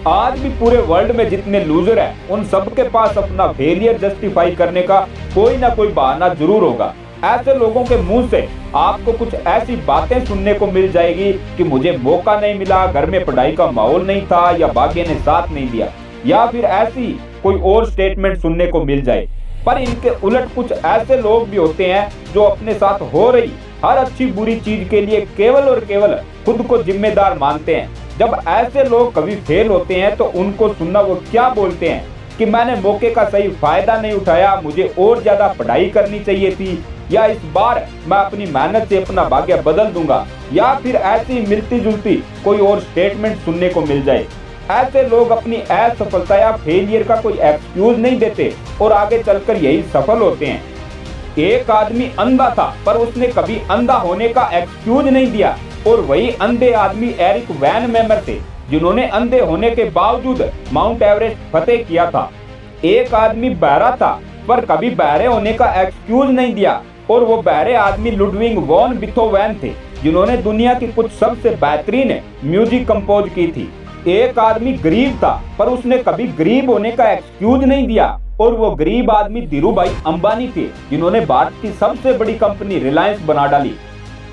आज भी पूरे वर्ल्ड में जितने लूजर हैं उन सबके पास अपना फेलियर जस्टिफाई करने का कोई ना कोई बहाना जरूर होगा। ऐसे लोगों के मुंह से आपको कुछ ऐसी बातें सुनने को मिल जाएगी कि मुझे मौका नहीं मिला, घर में पढ़ाई का माहौल नहीं था, या भाग्य ने साथ नहीं दिया, या फिर ऐसी कोई और स्टेटमेंट सुनने को मिल जाए। पर इनके उलट कुछ ऐसे लोग भी होते हैं जो अपने साथ हो रही हर अच्छी बुरी चीज के लिए केवल और केवल खुद को जिम्मेदार मानते हैं। जब ऐसे लोग कभी फेल होते हैं तो उनको सुनना वो क्या बोलते हैं कि मैंने मौके का सही फायदा नहीं उठाया, मुझे और ज्यादा पढ़ाई करनी चाहिए थी, या इस बार मैं अपनी मेहनत से अपना भाग्य बदल दूंगा, या फिर ऐसी मिलती जुलती कोई और स्टेटमेंट सुनने को मिल जाए। ऐसे लोग अपनी असफलता या फेलियर का कोई एक्सक्यूज नहीं देते और आगे चलकर यही सफल होते हैं। एक आदमी अंधा था पर उसने कभी अंधा होने का एक्सक्यूज नहीं दिया, और वही अंधे आदमी एरिक वैन मेमर थे जिन्होंने अंधे होने के बावजूद माउंट एवरेस्ट फतेह किया था। एक आदमी बहरा था पर कभी बहरे होने का एक्सक्यूज नहीं दिया, और वो बहरे आदमी लुडविग वॉन बीथोवेन थे जिन्होंने दुनिया की कुछ सबसे बेहतरीन म्यूजिक कंपोज की थी। एक आदमी गरीब था पर उसने कभी गरीब होने का एक्सक्यूज नहीं दिया, और वो गरीब आदमी धीरूभाई अंबानी थे जिन्होंने भारत की सबसे बड़ी कंपनी रिलायंस बना डाली।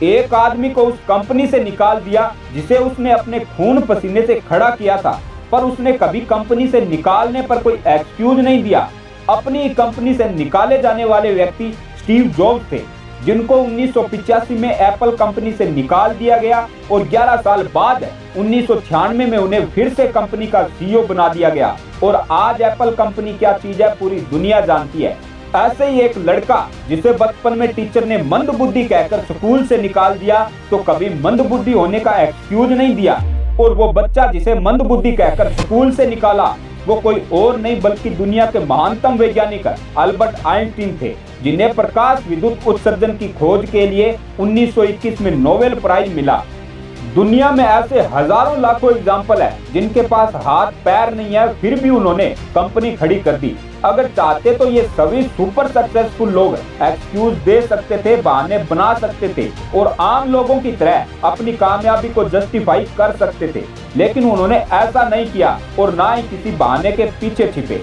एक आदमी को उस कंपनी से निकाल दिया जिसे उसने अपने खून पसीने से खड़ा किया था, पर उसने कभी कंपनी से निकालने पर कोई एक्सक्यूज नहीं दिया। अपनी कंपनी से निकाले जाने वाले व्यक्ति स्टीव जॉब्स थे जिनको 1985 में एप्पल कंपनी से निकाल दिया गया, और 11 साल बाद 1996 में उन्हें फिर से कंपनी का सीईओ बना दिया गया। और आज एप्पल कंपनी क्या चीज है पूरी दुनिया जानती है। ऐसे ही एक लड़का जिसे बचपन में टीचर ने मंदबुद्धि कहकर स्कूल से निकाल दिया तो कभी मंदबुद्धि होने का एक्सक्यूज नहीं दिया, और वो बच्चा जिसे मंदबुद्धि कहकर स्कूल से निकाला वो कोई और नहीं बल्कि दुनिया के महानतम वैज्ञानिक अल्बर्ट आइंस्टीन थे, जिन्हें प्रकाश विद्युत उत्सर्जन की खोज के लिए 1921 में नोबेल प्राइज मिला। दुनिया में ऐसे हजारों लाखों एग्जाम्पल है जिनके पास हाथ पैर नहीं है फिर भी उन्होंने कंपनी खड़ी कर दी। अगर चाहते तो ये सभी सुपर सक्सेसफुल लोग एक्सक्यूज दे सकते थे, बहाने बना सकते थे, और आम लोगों की तरह अपनी कामयाबी को जस्टिफाई कर सकते थे, लेकिन उन्होंने ऐसा नहीं किया और ना ही किसी बहाने के पीछे छिपे।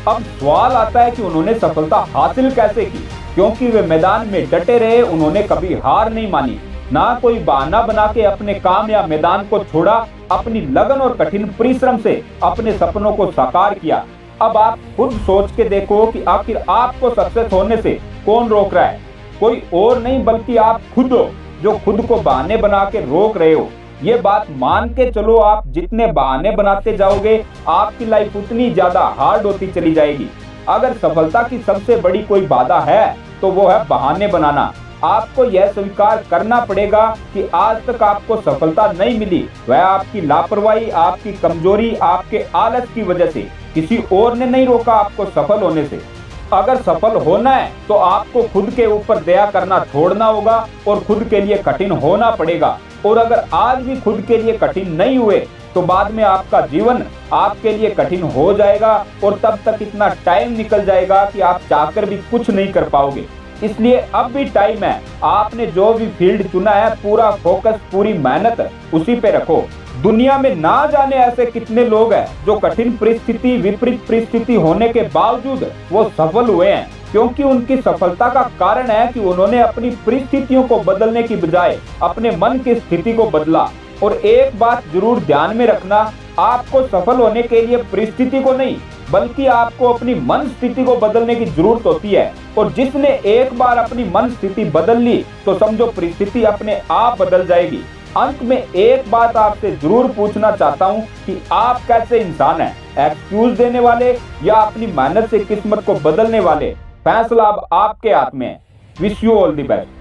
अब सवाल आता है कि उन्होंने सफलता हासिल कैसे की, क्योंकि वे मैदान में डटे रहे, उन्होंने कभी हार नहीं मानी, ना कोई बहाना बना के अपने काम या मैदान को छोड़ा, अपनी लगन और कठिन परिश्रम से अपने सपनों को साकार किया। अब आप खुद सोच के देखो कि आखिर आपको सक्सेस होने से कौन रोक रहा है? कोई और नहीं बल्कि आप खुद हो जो खुद को बहाने बना के रोक रहे हो। ये बात मान के चलो, आप जितने बहाने बनाते जाओगे आपकी लाइफ उतनी ज्यादा हार्ड होती चली जाएगी। अगर सफलता की सबसे बड़ी कोई बाधा है तो वो है बहाने बनाना। आपको यह स्वीकार करना पड़ेगा कि आज तक आपको सफलता नहीं मिली, वह आपकी लापरवाही, आपकी कमजोरी, आपके आलस की वजह से, किसी और ने नहीं रोका आपको सफल होने से। अगर सफल होना है तो आपको खुद के ऊपर दया करना छोड़ना होगा और खुद के लिए कठिन होना पड़ेगा। और अगर आज भी खुद के लिए कठिन नहीं हुए तो बाद में आपका जीवन आपके लिए कठिन हो जाएगा, और तब तक इतना टाइम निकल जाएगा कि आप चाहकर भी कुछ नहीं कर पाओगे। इसलिए अब भी टाइम है, आपने जो भी फील्ड चुना है पूरा फोकस, पूरी मेहनत उसी पे रखो। दुनिया में ना जाने ऐसे कितने लोग हैं जो कठिन परिस्थिति, विपरीत परिस्थिति होने के बावजूद वो सफल हुए हैं, क्योंकि उनकी सफलता का कारण है कि उन्होंने अपनी परिस्थितियों को बदलने की बजाय अपने मन की स्थिति को बदला। और एक बात जरूर ध्यान में रखना, आपको सफल होने के लिए परिस्थिति को नहीं बल्कि आपको अपनी मन स्थिति को बदलने की जरूरत होती है। और जिसने एक बार अपनी मन स्थिति बदल ली तो समझो परिस्थिति अपने आप बदल जाएगी। अंत में एक बात आपसे जरूर पूछना चाहता हूँ कि आप कैसे इंसान हैं, एक्सक्यूज देने वाले या अपनी मेहनत से किस्मत को बदलने वाले? फैसला अब आपके हाथ में है। Wish you all the best.